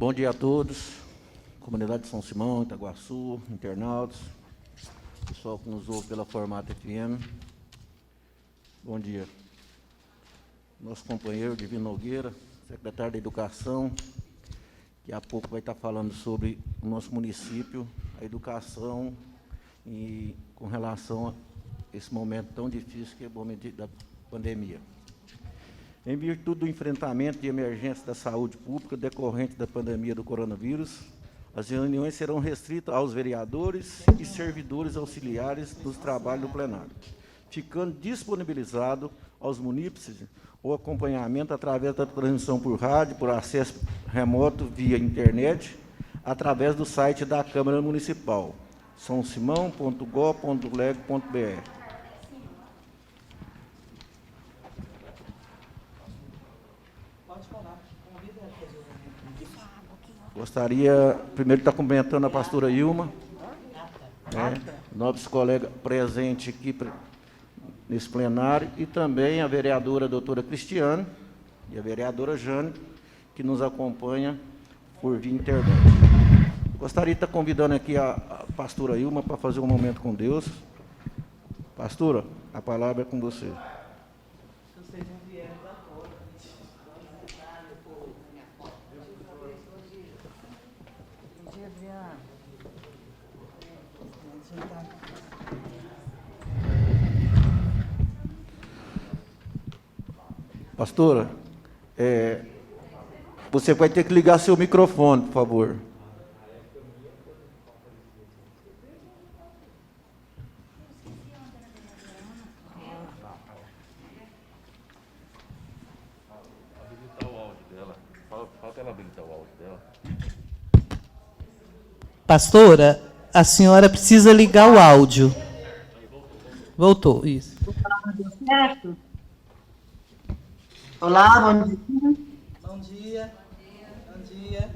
Bom dia a todos, comunidade de São Simão, Itaguaçu, internautas, pessoal que nos ouve pela Formata FM. Bom dia. Nosso companheiro Divino Nogueira, secretário da Educação, que há pouco vai estar falando sobre o nosso município, a educação e com relação a esse momento tão difícil que é o momento da pandemia. Em virtude do enfrentamento de emergência da saúde pública decorrente da pandemia do coronavírus, as reuniões serão restritas aos vereadores e servidores auxiliares dos trabalhos do plenário, ficando disponibilizado aos munícipes o acompanhamento através da transmissão por rádio, por acesso remoto via internet, através do site da Câmara Municipal, sãosimão.gov.leg.br. Gostaria, primeiro, de estar cumprimentando a pastora Ilma, nossos colegas presentes aqui nesse plenário, e também a vereadora doutora Cristiane e a vereadora Jane, que nos acompanha por via internet. Gostaria de estar convidando aqui a pastora Ilma para fazer um momento com Deus. Pastora, a palavra é com você. Pastora, você vai ter que ligar seu microfone, por favor. Habilitar o áudio dela. Falta ela habilitar o áudio dela. Pastora, a senhora precisa ligar o áudio. Voltou, isso. Deu certo? Olá, bom dia. Bom dia. Bom dia.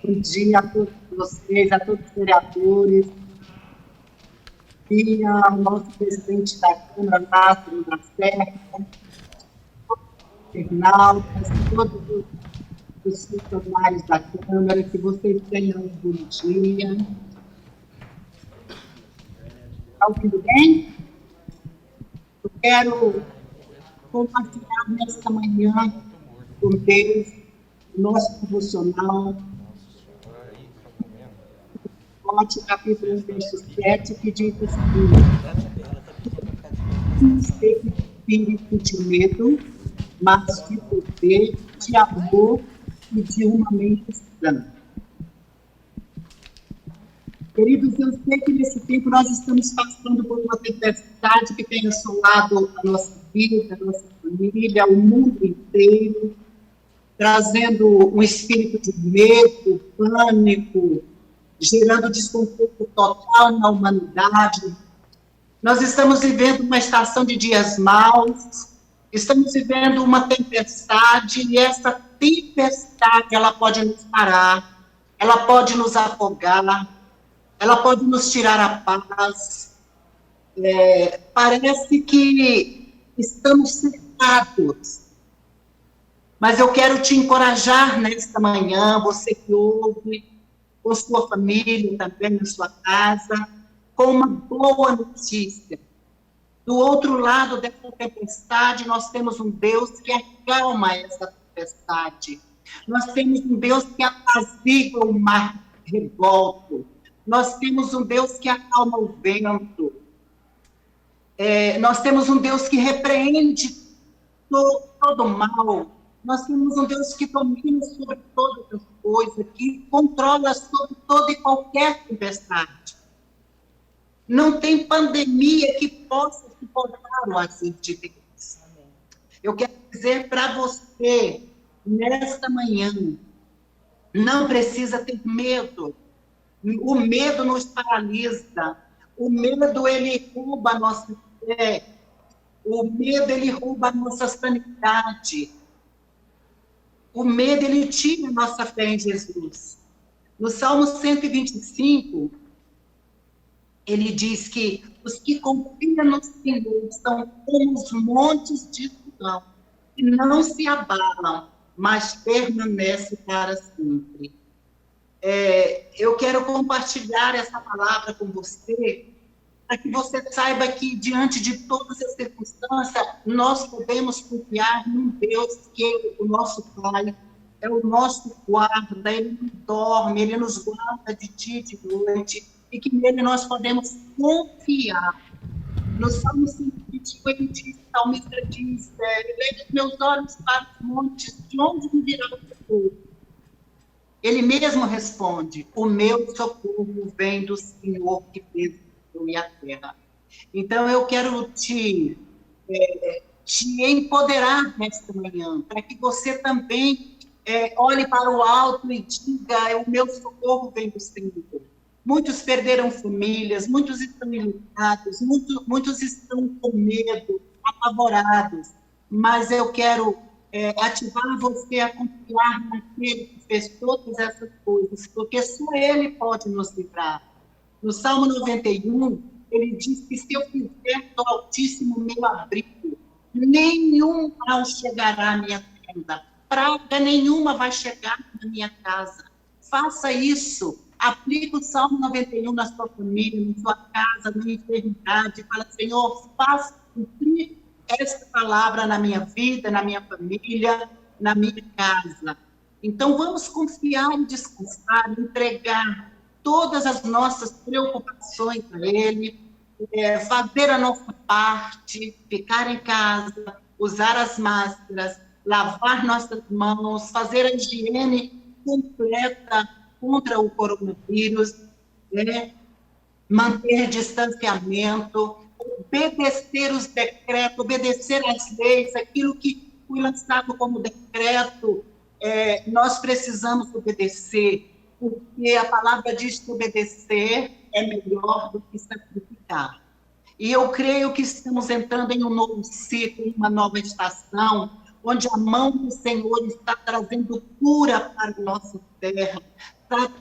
Bom dia a todos vocês, a todos os vereadores, e ao nosso presidente da Câmara, Lázaro da Serra, internautas, todos os funcionários da Câmara, que vocês tenham um bom dia. Está ouvindo bem? Eu quero compartilhar nesta manhã com Deus o nosso devocional, Timóteo, capítulo 1, verso 7, que diz o seguinte: não seja espírito de medo, mas de poder, de amor e de uma mente sã. Queridos, eu sei que nesse tempo nós estamos passando por uma tempestade que tem assolado a nossa vida, a nossa família, o mundo inteiro, trazendo um espírito de medo, pânico, gerando desconforto total na humanidade. Nós estamos vivendo uma estação de dias maus, estamos vivendo uma tempestade, e essa tempestade, ela pode nos parar, ela pode nos afogar, ela pode nos tirar a paz. Parece que estamos cercados. Mas eu quero te encorajar nesta manhã, você que ouve, com sua família também, na sua casa, com uma boa notícia. Do outro lado dessa tempestade, nós temos um Deus que acalma essa tempestade. Nós temos um Deus que apazigua o mar revolto. Nós temos um Deus que acalma o vento. Nós temos um Deus que repreende todo o mal. Nós temos um Deus que domina sobre todas as coisas, que controla sobre toda e qualquer tempestade. Não tem pandemia que possa suportar o agir de Deus. Eu quero dizer para você, nesta manhã, não precisa ter medo. O medo nos paralisa. O medo, ele rouba a nossa fé. O medo, ele rouba a nossa sanidade. O medo, ele tira a nossa fé em Jesus. No Salmo 125, ele diz que os que confiam no Senhor são como os montes de Sião, que não se abalam, mas permanece para sempre. Eu quero compartilhar essa palavra com você, para que você saiba que, diante de todas as circunstâncias, nós podemos confiar num Deus que é o nosso Pai, é o nosso guarda, Ele não dorme, Ele nos guarda de dia e de noite, e que nele nós podemos confiar. No Salmo 121, ele diz, o salmista diz, eleve os meus olhos para os montes, de onde me virá o socorro? Ele mesmo responde, o meu socorro vem do Senhor que fez o céu e a terra. Então, eu quero te empoderar nesta manhã, para que você também olhe para o alto e diga, o meu socorro vem do Senhor. Muitos perderam famílias, muitos estão iluminados, muitos estão com medo, apavorados, mas eu quero ativar você a confiar naquele que fez todas essas coisas, porque só Ele pode nos livrar. No Salmo 91, ele diz que se eu fizer do Altíssimo meu abrigo, nenhum mal chegará à minha tenda, praga nenhuma vai chegar na minha casa. Faça isso, aplique o Salmo 91 na sua família, na sua casa, na enfermidade, fala, Senhor, faça cumprir essa palavra na minha vida, na minha família, na minha casa. Então, vamos confiar e descansar, entregar todas as nossas preocupações a Ele, fazer a nossa parte, ficar em casa, usar as máscaras, lavar nossas mãos, fazer a higiene completa contra o coronavírus, manter distanciamento, obedecer os decretos, obedecer às leis, aquilo que foi lançado como decreto, nós precisamos obedecer, porque a palavra diz que obedecer é melhor do que sacrificar. E eu creio que estamos entrando em um novo ciclo, em uma nova estação, onde a mão do Senhor está trazendo cura para a nossa terra,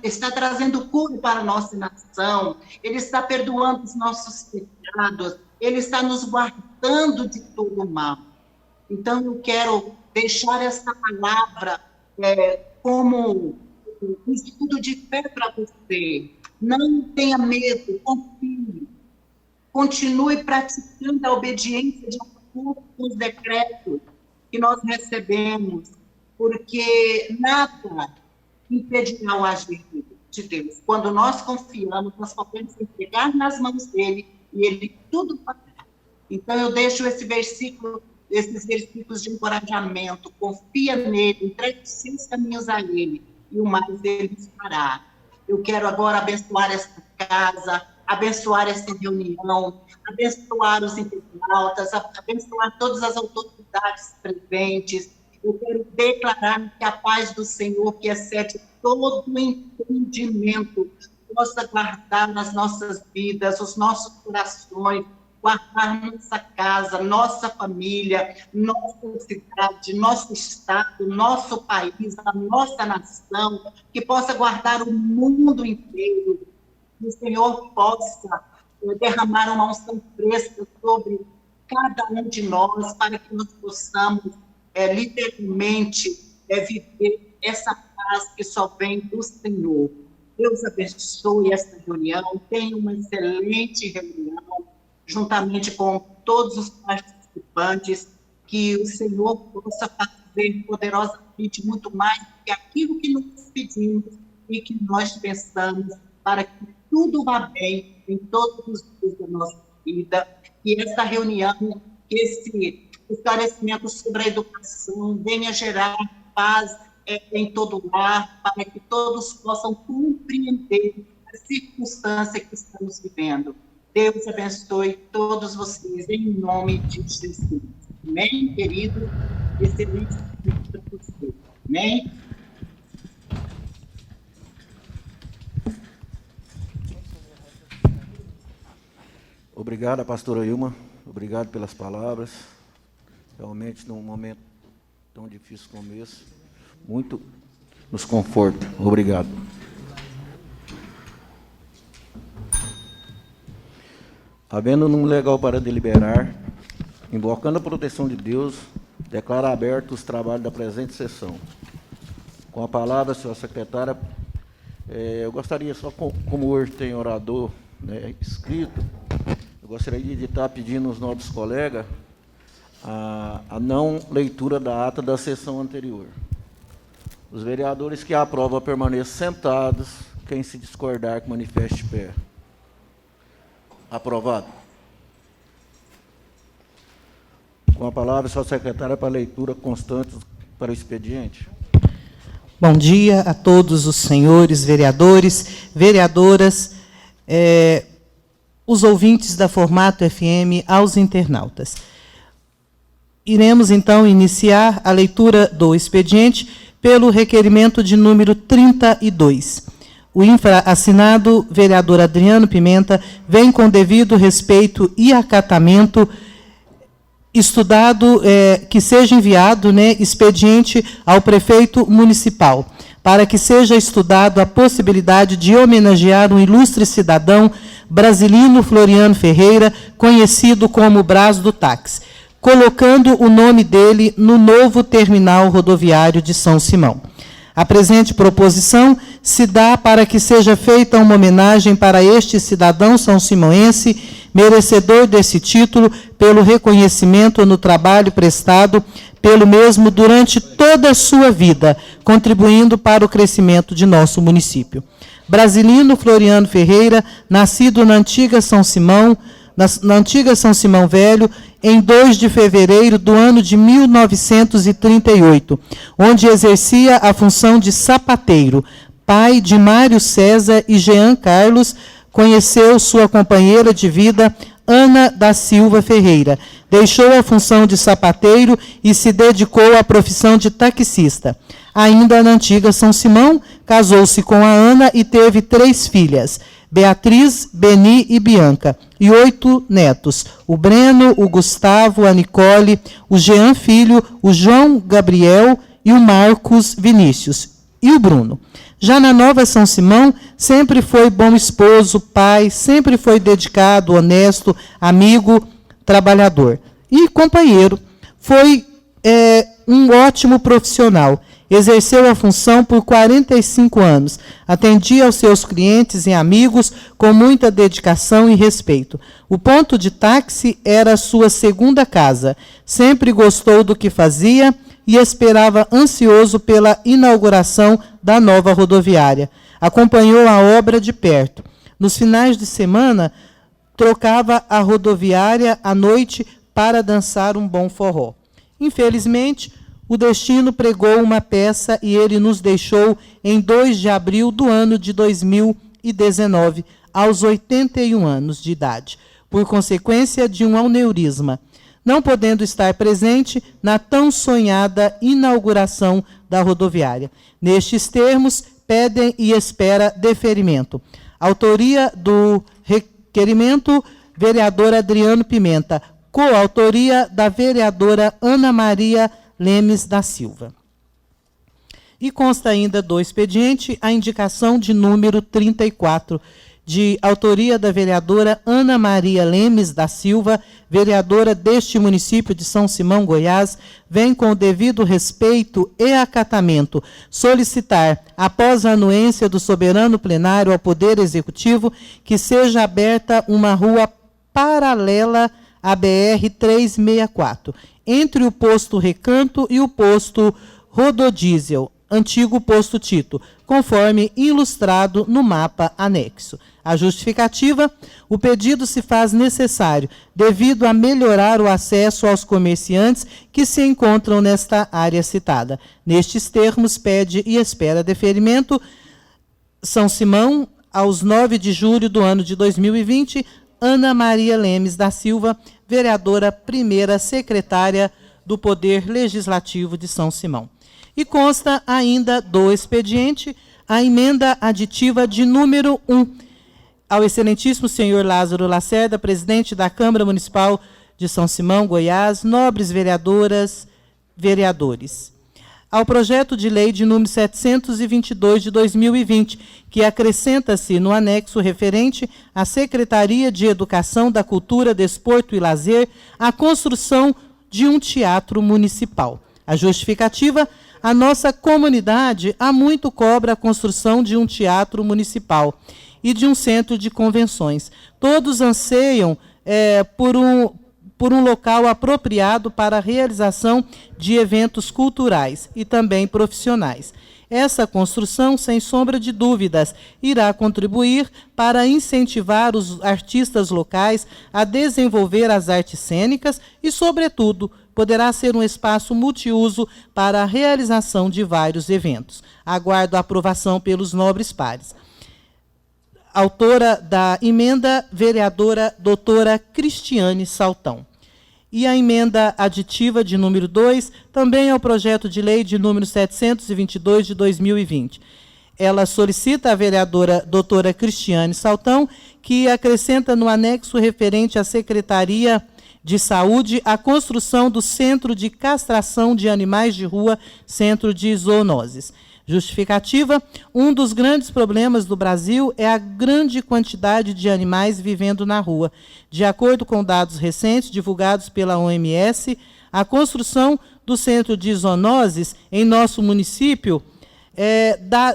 está trazendo cura para a nossa nação, Ele está perdoando os nossos pecados, Ele está nos guardando de todo o mal. Então, eu quero deixar essa palavra como um estudo de fé para você. Não tenha medo, confie. Continue praticando a obediência de acordo com os decretos que nós recebemos, porque nada impedirá o agir de Deus. Quando nós confiamos, nós podemos entregar nas mãos dele e ele tudo fará. Então, eu deixo esses versículos de encorajamento. Confia nele, entregue os seus caminhos a ele e o mais ele fará. Eu quero agora abençoar esta casa, abençoar essa reunião, abençoar os internautas, abençoar todas as autoridades presentes. Eu quero declarar que a paz do Senhor, que excede todo o entendimento, possa guardar nas nossas vidas, os nossos corações, guardar nossa casa, nossa família, nossa cidade, nosso estado, nosso país, a nossa nação, que possa guardar o mundo inteiro, que o Senhor possa derramar uma unção fresca sobre cada um de nós, para que nós possamos literalmente viver essa paz que só vem do Senhor. Deus abençoe essa reunião, tenha uma excelente reunião, juntamente com todos os participantes, que o Senhor possa fazer poderosamente muito mais do que aquilo que nos pedimos e que nós pensamos, para que tudo vá bem em todos os dias da nossa vida, que essa reunião, que esse esclarecimento sobre a educação venha gerar paz em todo o lar, para que todos possam compreender a circunstância que estamos vivendo. Deus abençoe todos vocês, em nome de Jesus. Amém, querido? Excelente para você. Amém? Obrigado, pastora Ilma. Obrigado pelas palavras. Realmente, num momento tão difícil como esse, muito nos conforta. Obrigado. Havendo num legal para deliberar, invocando a proteção de Deus, Declaro abertos os trabalhos da presente sessão. Com a palavra, senhora secretária, eu gostaria, só como hoje tem orador, né, escrito, eu gostaria de estar pedindo aos nobres colegas a não leitura da ata da sessão anterior. Os vereadores que aprovam permaneçam sentados, quem se discordar que manifeste pé. Aprovado. Com a palavra, senhora secretária, para a leitura constante para o expediente. Bom dia a todos os senhores vereadores, vereadoras, os ouvintes da Formato FM, aos internautas. Iremos, então, iniciar a leitura do expediente pelo requerimento de número 32. O infra-assinado, vereador Adriano Pimenta, vem com devido respeito e acatamento estudado, que seja enviado, né, expediente ao prefeito municipal, para que seja estudado a possibilidade de homenagear um ilustre cidadão, Brasilino Floriano Ferreira, conhecido como Brás do Táxi, colocando o nome dele no novo terminal rodoviário de São Simão. A presente proposição se dá para que seja feita uma homenagem para este cidadão são-simoense, merecedor desse título, pelo reconhecimento no trabalho prestado pelo mesmo durante toda a sua vida, contribuindo para o crescimento de nosso município. Brasilino Floriano Ferreira, nascido na antiga São Simão, na antiga São Simão Velho, em 2 de fevereiro do ano de 1938, onde exercia a função de sapateiro. Pai de Mário César e Jean Carlos, conheceu sua companheira de vida, Ana da Silva Ferreira. Deixou a função de sapateiro e se dedicou à profissão de taxista. Ainda na antiga São Simão, casou-se com a Ana e teve 3 filhas, Beatriz, Beni e Bianca, e 8 netos, o Breno, o Gustavo, a Nicole, o Jean Filho, o João Gabriel e o Marcos Vinícius, e o Bruno. Já na Nova São Simão, sempre foi bom esposo, pai, sempre foi dedicado, honesto, amigo, trabalhador e companheiro. Foi um ótimo profissional. Exerceu a função por 45 anos. Atendia aos seus clientes e amigos com muita dedicação e respeito. O ponto de táxi era a sua segunda casa. Sempre gostou do que fazia e esperava ansioso pela inauguração da nova rodoviária. Acompanhou a obra de perto. Nos finais de semana, trocava a rodoviária à noite para dançar um bom forró. Infelizmente, o destino pregou uma peça e ele nos deixou em 2 de abril do ano de 2019, aos 81 anos de idade, por consequência de um aneurisma, não podendo estar presente na tão sonhada inauguração da rodoviária. Nestes termos, pedem e espera deferimento. Autoria do requerimento, vereador Adriano Pimenta. Coautoria da vereadora Ana Maria Lemes da Silva. E consta ainda do expediente a indicação de número 34, de autoria da vereadora Ana Maria Lemes da Silva, vereadora deste município de São Simão, Goiás, vem com o devido respeito e acatamento solicitar, após a anuência do soberano plenário ao Poder Executivo, que seja aberta uma rua paralela à BR-364, entre o posto Recanto e o posto Rododiesel, antigo posto Tito, conforme ilustrado no mapa anexo. A justificativa: o pedido se faz necessário devido a melhorar o acesso aos comerciantes que se encontram nesta área citada. Nestes termos, pede e espera deferimento São Simão, aos 9 de julho do ano de 2020, Ana Maria Lemes da Silva, vereadora primeira secretária do Poder Legislativo de São Simão. E consta ainda do expediente a emenda aditiva de número 1, ao excelentíssimo senhor Lázaro Lacerda, presidente da Câmara Municipal de São Simão, Goiás, nobres vereadoras, vereadores, ao projeto de lei de número 722 de 2020, que acrescenta-se no anexo referente à Secretaria de Educação, da Cultura, Desporto e Lazer, a construção de um teatro municipal. A justificativa: a nossa comunidade há muito cobra a construção de um teatro municipal e de um centro de convenções. Todos anseiam por um local apropriado para a realização de eventos culturais e também profissionais. Essa construção, sem sombra de dúvidas, irá contribuir para incentivar os artistas locais a desenvolver as artes cênicas e, sobretudo, poderá ser um espaço multiuso para a realização de vários eventos. Aguardo a aprovação pelos nobres pares. Autora da emenda, vereadora doutora Cristiane Saltão. E a emenda aditiva de número 2, também ao projeto de lei de número 722 de 2020. Ela solicita à vereadora doutora Cristiane Saltão que acrescenta no anexo referente à Secretaria de Saúde a construção do Centro de Castração de Animais de Rua, Centro de Zoonoses. Justificativa: um dos grandes problemas do Brasil é a grande quantidade de animais vivendo na rua. De acordo com dados recentes divulgados pela OMS, a construção do Centro de Zoonoses em nosso município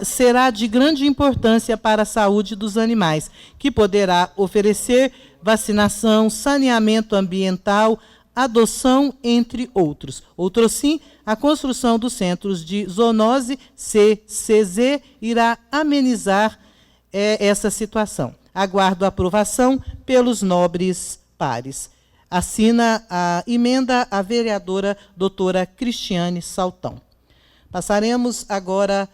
será de grande importância para a saúde dos animais, que poderá oferecer vacinação, saneamento ambiental, adoção, entre outros. Outrosim, a construção dos centros de zoonose, CCZ, irá amenizar essa situação. Aguardo a aprovação pelos nobres pares. Assina a emenda a vereadora doutora Cristiane Saltão. Passaremos agora,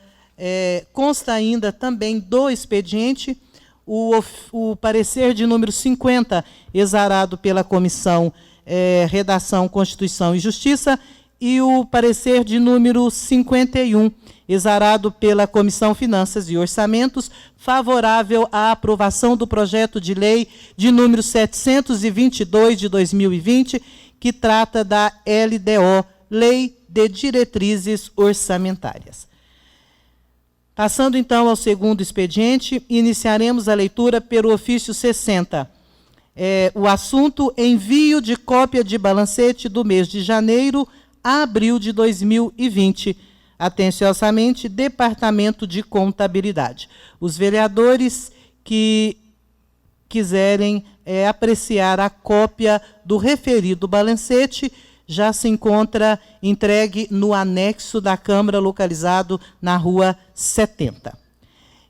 consta ainda também do expediente, o parecer de número 50, exarado pela Comissão Redação, Constituição e Justiça, e o parecer de número 51, exarado pela Comissão Finanças e Orçamentos, favorável à aprovação do projeto de lei de número 722 de 2020, que trata da LDO, Lei de Diretrizes Orçamentárias. Passando, então, ao segundo expediente, iniciaremos a leitura pelo ofício 60. O assunto: envio de cópia de balancete do mês de janeiro a abril de 2020. Atenciosamente, Departamento de Contabilidade. Os vereadores que quiserem apreciar a cópia do referido balancete, já se encontra entregue no anexo da Câmara, localizado na Rua 70.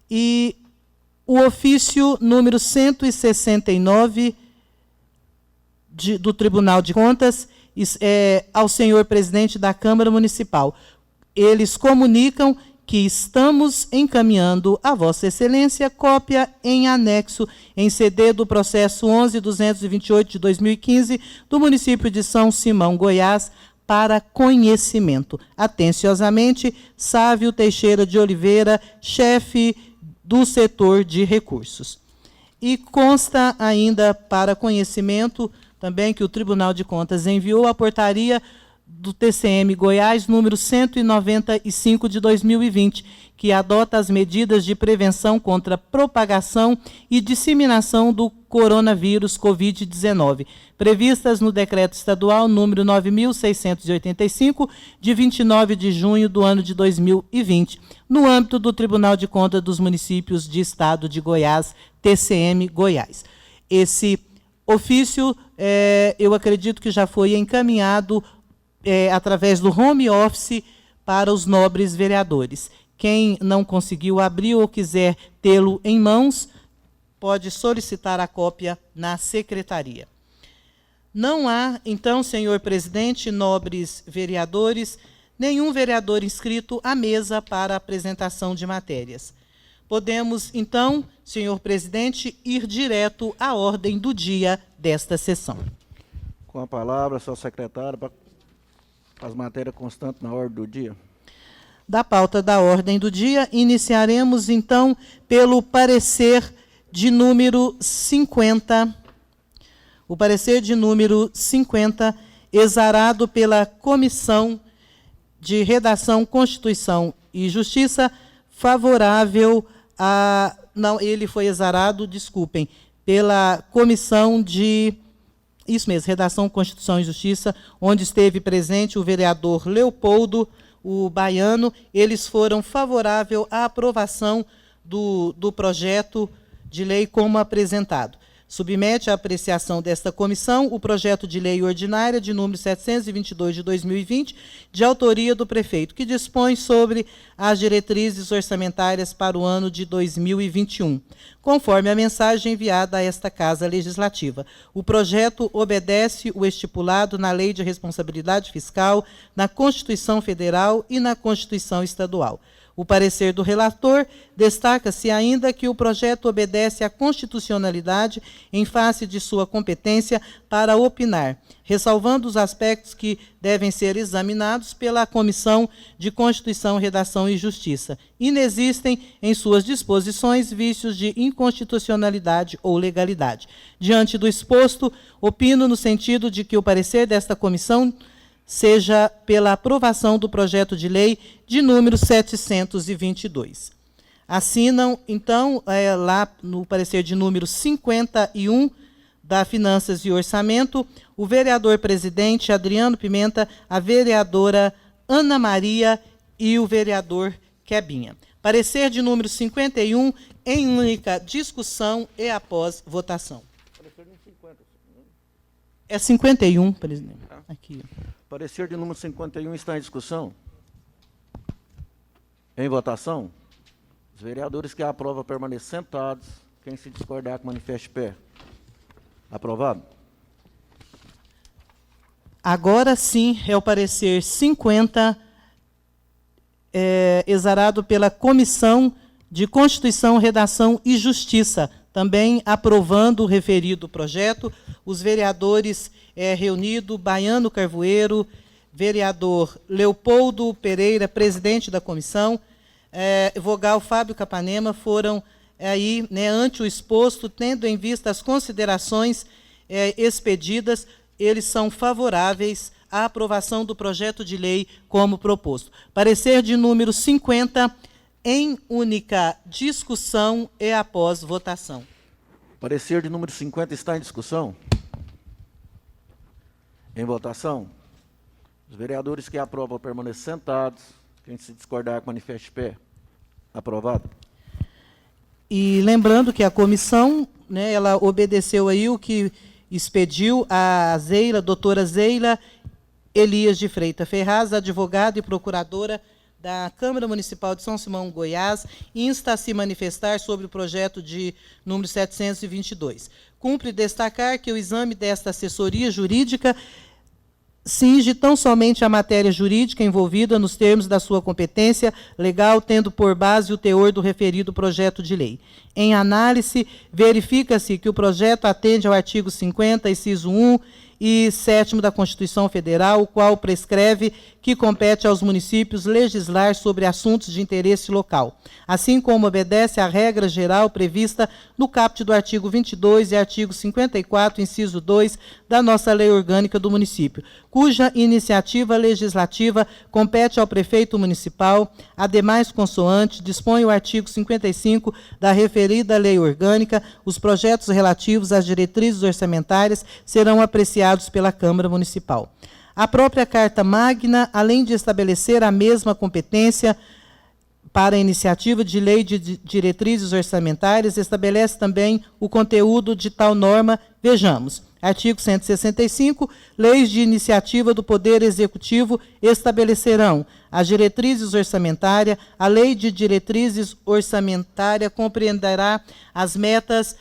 E o ofício número 169 do Tribunal de Contas, ao senhor presidente da Câmara Municipal. Eles comunicam que estamos encaminhando a Vossa Excelência cópia em anexo em CD do processo 11.228 de 2015 do município de São Simão, Goiás, para conhecimento. Atenciosamente, Sávio Teixeira de Oliveira, chefe do setor de recursos. E consta ainda para conhecimento também que o Tribunal de Contas enviou a portaria do TCM Goiás, número 195 de 2020, que adota as medidas de prevenção contra a propagação e disseminação do coronavírus Covid-19, previstas no Decreto Estadual número 9.685, de 29 de junho do ano de 2020, no âmbito do Tribunal de Contas dos Municípios de Estado de Goiás, TCM Goiás. Esse ofício, eu acredito que já foi encaminhado através do home office para os nobres vereadores. Quem não conseguiu abrir ou quiser tê-lo em mãos, pode solicitar a cópia na secretaria. Não há, então, senhor presidente, nobres vereadores, nenhum vereador inscrito à mesa para apresentação de matérias. Podemos, então, senhor presidente, ir direto à ordem do dia desta sessão. Com a palavra, senhor secretário, para as matérias constantes na ordem do dia. Da pauta da ordem do dia, iniciaremos, então, pelo parecer de número 50. O parecer de número 50, exarado pela Comissão de Redação, Constituição e Justiça, favorável a... Não, ele foi exarado, desculpem, pela Comissão de Isso mesmo, Redação, Constituição e Justiça, onde esteve presente o vereador Leopoldo, o Baiano. Eles foram favoráveis à aprovação do projeto de lei como apresentado. Submete à apreciação desta comissão o projeto de lei ordinária de número 722 de 2020, de autoria do prefeito, que dispõe sobre as diretrizes orçamentárias para o ano de 2021, conforme a mensagem enviada a esta Casa Legislativa. O projeto obedece o estipulado na Lei de Responsabilidade Fiscal, na Constituição Federal e na Constituição Estadual. O parecer do relator destaca-se ainda que o projeto obedece à constitucionalidade em face de sua competência para opinar, ressalvando os aspectos que devem ser examinados pela Comissão de Constituição, Redação e Justiça. Inexistem em suas disposições vícios de inconstitucionalidade ou legalidade. Diante do exposto, opino no sentido de que o parecer desta comissão seja pela aprovação do projeto de lei de número 722. Assinam, então, lá no parecer de número 51 da Finanças e Orçamento, o vereador presidente Adriano Pimenta, a vereadora Ana Maria e o vereador Quebinha. Parecer de número 51, em única discussão e após votação. É 51, presidente. Aqui. Parecer de número 51 está em discussão. Em votação. Os vereadores que aprovam permaneçam sentados. Quem se discordar, que manifeste pé. Aprovado. Agora sim é o parecer 50, exarado pela Comissão de Constituição, Redação e Justiça, também aprovando o referido projeto. Os vereadores reunidos, Baiano Carvoeiro, vereador Leopoldo Pereira, presidente da comissão, vogal Fábio Capanema, foram aí, né, ante o exposto, tendo em vista as considerações expedidas, eles são favoráveis à aprovação do projeto de lei como proposto. Parecer de número 50, em única discussão e após votação. Parecer de número 50 está em discussão. Em votação. Os vereadores que aprovam permaneçam sentados. Quem se discordar, manifeste pé. Aprovado. E lembrando que a comissão, né, ela obedeceu aí o que expediu a Zeila, doutora Zeila Elias de Freitas Ferraz, advogada e procuradora da Câmara Municipal de São Simão, Goiás, insta a se manifestar sobre o projeto de número 722. Cumpre destacar que o exame desta assessoria jurídica cinge tão somente a matéria jurídica envolvida nos termos da sua competência legal, tendo por base o teor do referido projeto de lei. Em análise, verifica-se que o projeto atende ao artigo 50, inciso 1 e 7º da Constituição Federal, o qual prescreve que compete aos municípios legislar sobre assuntos de interesse local, assim como obedece à regra geral prevista no caput do artigo 22 e artigo 54, inciso 2, da nossa Lei Orgânica do Município, cuja iniciativa legislativa compete ao prefeito municipal. Ademais, consoante, dispõe o artigo 55 da referida Lei Orgânica, os projetos relativos às diretrizes orçamentárias serão apreciados pela Câmara Municipal. A própria Carta Magna, além de estabelecer a mesma competência para a iniciativa de lei de diretrizes orçamentárias, estabelece também o conteúdo de tal norma. Vejamos, artigo 165, leis de iniciativa do Poder Executivo estabelecerão as diretrizes orçamentárias. A lei de diretrizes orçamentárias compreenderá as metas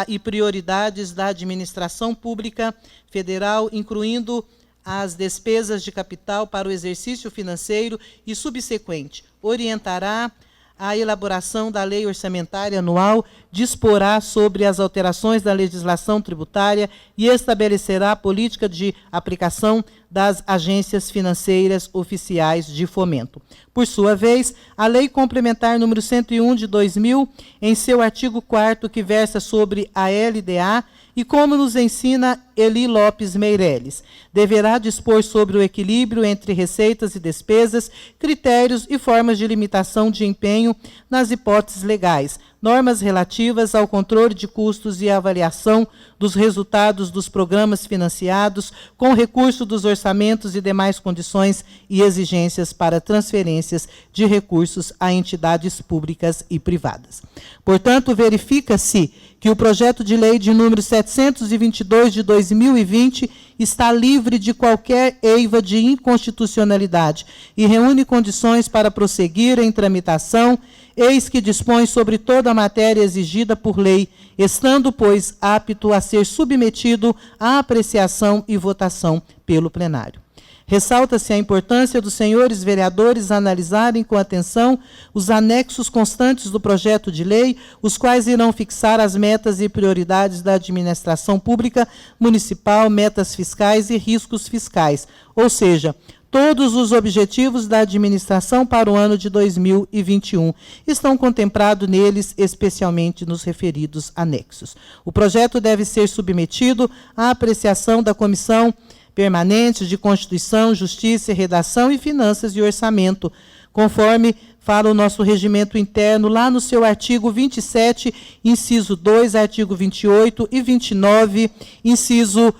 e prioridades da administração pública federal, incluindo as despesas de capital para o exercício financeiro e subsequente. Orientará a elaboração da lei orçamentária anual, disporá sobre as alterações da legislação tributária e estabelecerá a política de aplicação das agências financeiras oficiais de fomento. Por sua vez, a Lei Complementar número 101 de 2000, em seu artigo 4º, que versa sobre a LDA, e como nos ensina Eli Lopes Meireles. Deverá dispor sobre o equilíbrio entre receitas e despesas, critérios e formas de limitação de empenho nas hipóteses legais, normas relativas ao controle de custos e avaliação dos resultados dos programas financiados com recurso dos orçamentos e demais condições e exigências para transferências de recursos a entidades públicas e privadas. Portanto, verifica-se que o projeto de lei de número 722 de 2020 está livre de qualquer eiva de inconstitucionalidade e reúne condições para prosseguir em tramitação, eis que dispõe sobre toda a matéria exigida por lei, estando, pois, apto a ser submetido à apreciação e votação pelo plenário. Ressalta-se a importância dos senhores vereadores analisarem com atenção os anexos constantes do projeto de lei, os quais irão fixar as metas e prioridades da administração pública municipal, metas fiscais e riscos fiscais, ou seja, todos os objetivos da administração para o ano de 2021 estão contemplados neles, especialmente nos referidos anexos. O projeto deve ser submetido à apreciação da Comissão Permanente de Constituição, Justiça, Redação e Finanças e Orçamento, conforme fala o nosso regimento interno, lá no seu artigo 27, inciso 2, artigo 28 e 29, inciso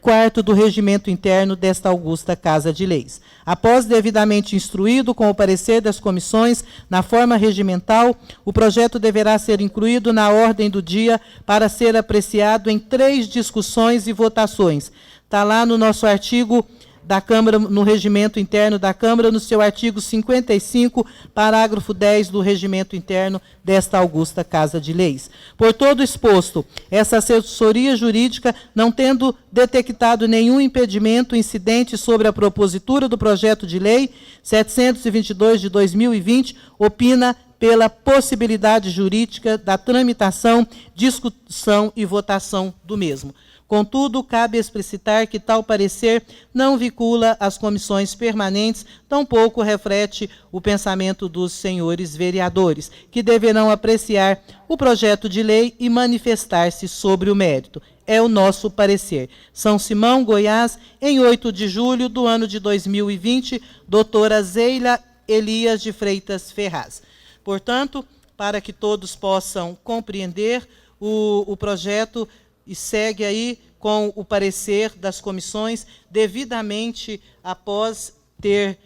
4º do regimento interno desta augusta Casa de Leis. Após devidamente instruído com o parecer das comissões na forma regimental, o projeto deverá ser incluído na ordem do dia para ser apreciado em 3 discussões e votações. Está lá no nosso artigo da Câmara, no regimento interno da Câmara, no seu artigo 55, parágrafo 10 do regimento interno desta augusta Casa de Leis. Por todo exposto, essa assessoria jurídica, não tendo detectado nenhum impedimento incidente sobre a propositura do projeto de lei 722 de 2020, opina pela possibilidade jurídica da tramitação, discussão e votação do mesmo. Contudo, cabe explicitar que tal parecer não vincula as comissões permanentes, tampouco reflete o pensamento dos senhores vereadores, que deverão apreciar o projeto de lei e manifestar-se sobre o mérito. É o nosso parecer. São Simão, Goiás, em 8 de julho do ano de 2020, doutora Zeila Elias de Freitas Ferraz. Portanto, para que todos possam compreender, o projeto e segue aí com o parecer das comissões, devidamente após ter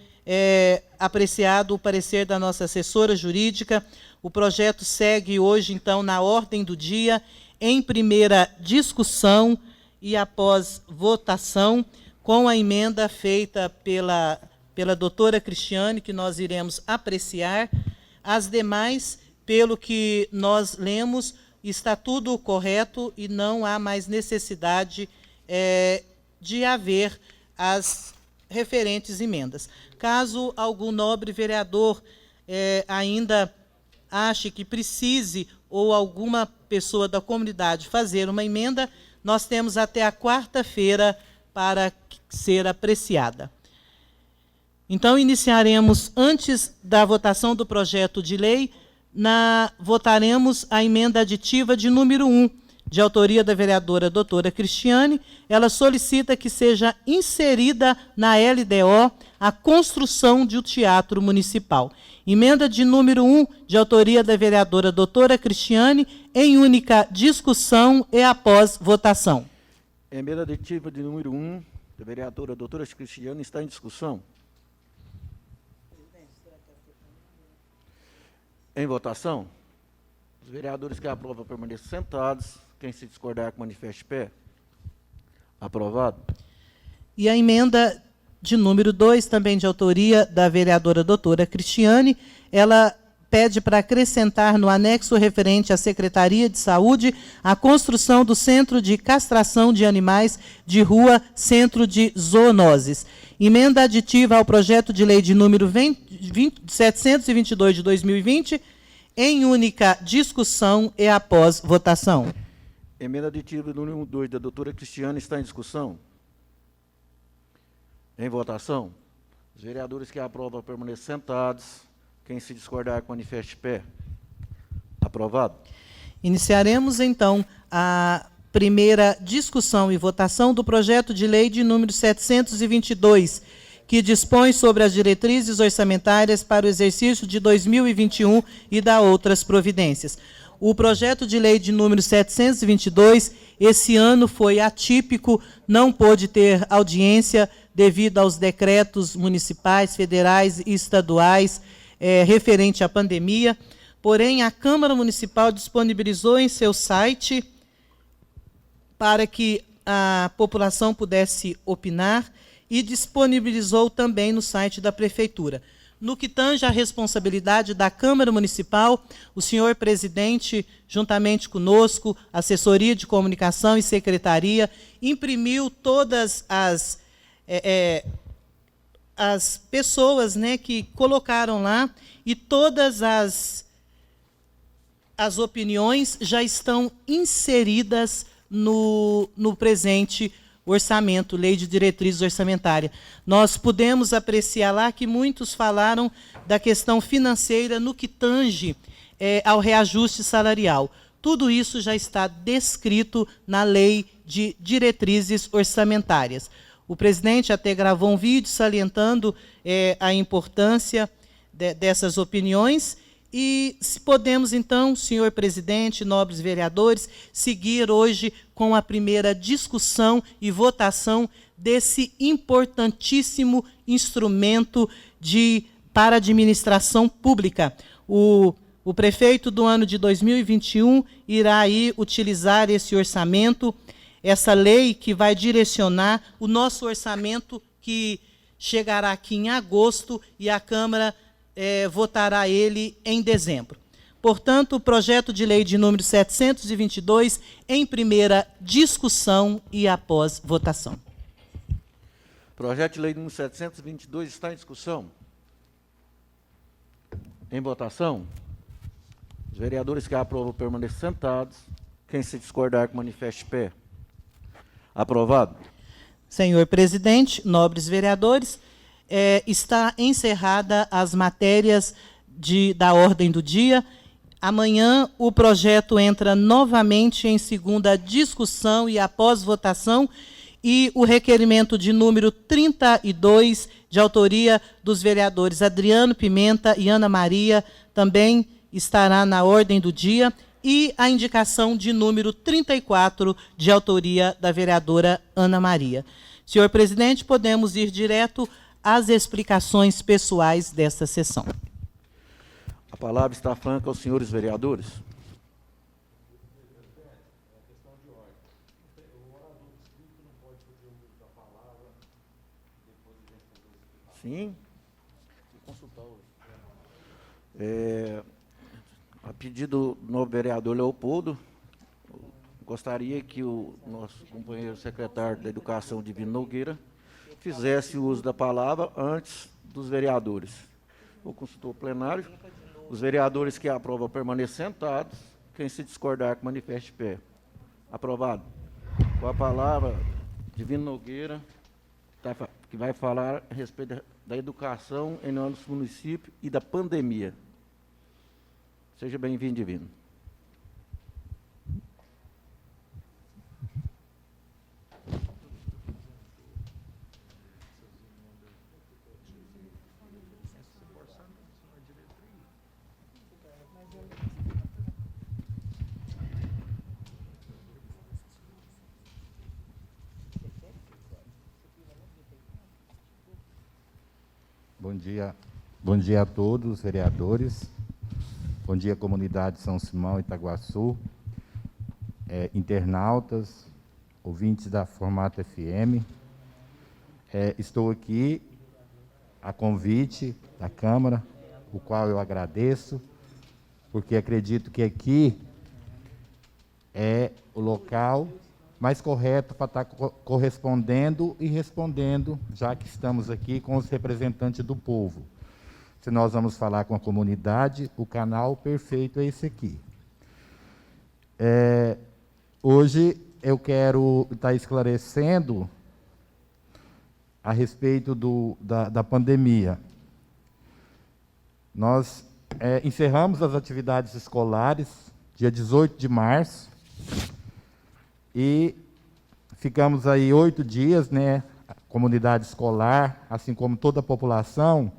apreciado o parecer da nossa assessora jurídica. O projeto segue hoje, então, na ordem do dia, em primeira discussão e após votação, com a emenda feita pela doutora Cristiane, que nós iremos apreciar. As demais, pelo que nós lemos, está tudo correto e não há mais necessidade de haver as referentes emendas. Caso algum nobre vereador ainda ache que precise ou alguma pessoa da comunidade fazer uma emenda, nós temos até a quarta-feira para ser apreciada. Então, iniciaremos, antes da votação do projeto de lei, votaremos a emenda aditiva de número 1, de autoria da vereadora doutora Cristiane. Ela solicita que seja inserida na LDO a construção de um teatro municipal. Emenda de número 1, de autoria da vereadora doutora Cristiane, em única discussão e após votação. Emenda aditiva de número 1, da vereadora doutora Cristiane, está em discussão. Em votação, os vereadores que aprovam permaneçam sentados. Quem se discordar, que manifeste pé. Aprovado. E a emenda de número 2, também de autoria da vereadora doutora Cristiane, ela pede para acrescentar no anexo referente à Secretaria de Saúde a construção do Centro de Castração de Animais de Rua, Centro de Zoonoses. Emenda aditiva ao projeto de lei de número 722 de 2020, em única discussão e após votação. Emenda aditiva do número 2 da doutora Cristiane está em discussão. Em votação. Os vereadores que aprovam permaneçam sentados. Quem se discordar, manifeste pé. Aprovado. Iniciaremos, então, a primeira discussão e votação do projeto de lei de número 722, que dispõe sobre as diretrizes orçamentárias para o exercício de 2021 e dá outras providências. O projeto de lei de número 722, esse ano foi atípico, não pôde ter audiência devido aos decretos municipais, federais e estaduais referente à pandemia. Porém, a Câmara Municipal disponibilizou em seu site para que a população pudesse opinar e disponibilizou também no site da Prefeitura. No que tange à responsabilidade da Câmara Municipal, o senhor presidente, juntamente conosco, assessoria de comunicação e secretaria, imprimiu todas as pessoas, né, que colocaram lá, e todas as opiniões já estão inseridas no presente orçamento, Lei de Diretrizes Orçamentárias. Nós pudemos apreciar lá que muitos falaram da questão financeira no que tange ao reajuste salarial. Tudo isso já está descrito na Lei de Diretrizes Orçamentárias. O presidente até gravou um vídeo salientando a importância dessas opiniões. E se podemos, então, senhor presidente, nobres vereadores, seguir hoje com a primeira discussão e votação desse importantíssimo instrumento para a administração pública. O prefeito do ano de 2021 irá aí utilizar esse orçamento, essa lei que vai direcionar o nosso orçamento, que chegará aqui em agosto e a Câmara votará ele em dezembro. Portanto, o projeto de lei de número 722 em primeira discussão e após votação. Projeto de lei número 722 está em discussão. Em votação. Os vereadores que aprovam permaneçam sentados. Quem se discordar, que manifeste pé. Aprovado. Senhor presidente, nobres vereadores, está encerrada as matérias da ordem do dia. Amanhã o projeto entra novamente em segunda discussão e após votação, e o requerimento de número 32, de autoria dos vereadores Adriano Pimenta e Ana Maria, também estará na ordem do dia, e a indicação de número 34, de autoria da vereadora Ana Maria. Senhor presidente, podemos ir direto às explicações pessoais desta sessão. A palavra está franca aos senhores vereadores. Sim. A pedido do novo vereador Leopoldo, gostaria que o nosso companheiro secretário da Educação, Divino Nogueira, fizesse o uso da palavra antes dos vereadores. O consultor plenário, os vereadores que aprovam permaneçam sentados, quem se discordar, que manifeste pé. Aprovado. Com a palavra, Divino Nogueira, que vai falar a respeito da educação em nosso município e da pandemia. Seja bem-vindo, Divino. Bom dia a todos, vereadores. Bom dia, comunidade de São Simão e Itaguaçu, internautas, ouvintes da Formato FM. Estou aqui a convite da Câmara, o qual eu agradeço, porque acredito que aqui é o local mais correto para estar correspondendo e respondendo, já que estamos aqui com os representantes do povo. Se nós vamos falar com a comunidade, o canal perfeito é esse aqui. Hoje eu quero estar esclarecendo a respeito da pandemia. Nós encerramos as atividades escolares, dia 18 de março, E ficamos aí 8 dias, né, a comunidade escolar, assim como toda a população,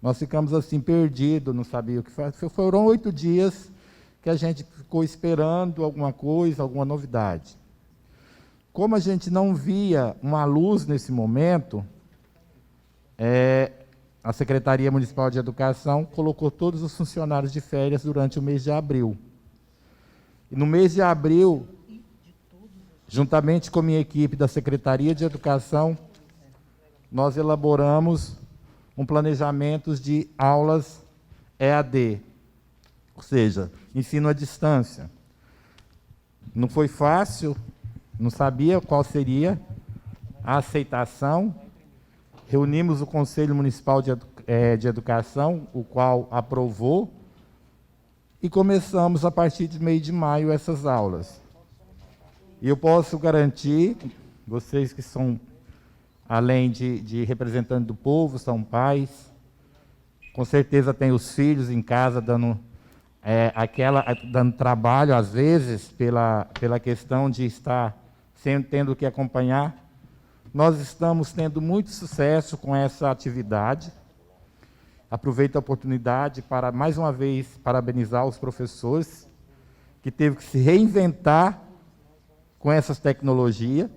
nós ficamos assim perdidos, não sabia o que fazer. Foram 8 dias que a gente ficou esperando alguma coisa, alguma novidade. Como a gente não via uma luz nesse momento, a Secretaria Municipal de Educação colocou todos os funcionários de férias durante o mês de abril. E no mês de abril, juntamente com a minha equipe da Secretaria de Educação, nós elaboramos um planejamento de aulas EAD, ou seja, ensino à distância. Não foi fácil, não sabia qual seria a aceitação. Reunimos o Conselho Municipal de Educação, o qual aprovou, e começamos a partir de meio de maio essas aulas. E eu posso garantir, vocês que são, além de representantes do povo, são pais, com certeza têm os filhos em casa dando trabalho, às vezes, pela questão de estar tendo que acompanhar. Nós estamos tendo muito sucesso com essa atividade. Aproveito a oportunidade para, mais uma vez, parabenizar os professores, que teve que se reinventar com essas tecnologias.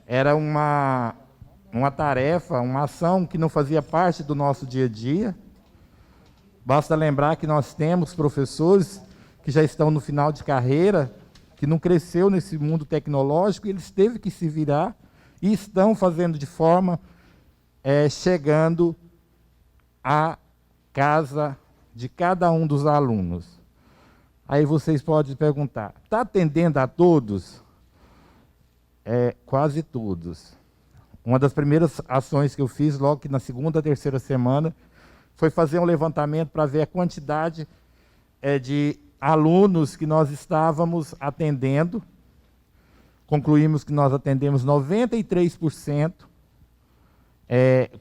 Era uma tarefa, uma ação que não fazia parte do nosso dia a dia. Basta lembrar que nós temos professores que já estão no final de carreira, que não cresceu nesse mundo tecnológico, e eles teve que se virar e estão fazendo de forma, chegando à casa de cada um dos alunos. Aí vocês podem perguntar, está atendendo a todos? Quase todos. Uma das primeiras ações que eu fiz, logo que na segunda, terceira semana, foi fazer um levantamento para ver a quantidade de alunos que nós estávamos atendendo. Concluímos que nós atendemos 93%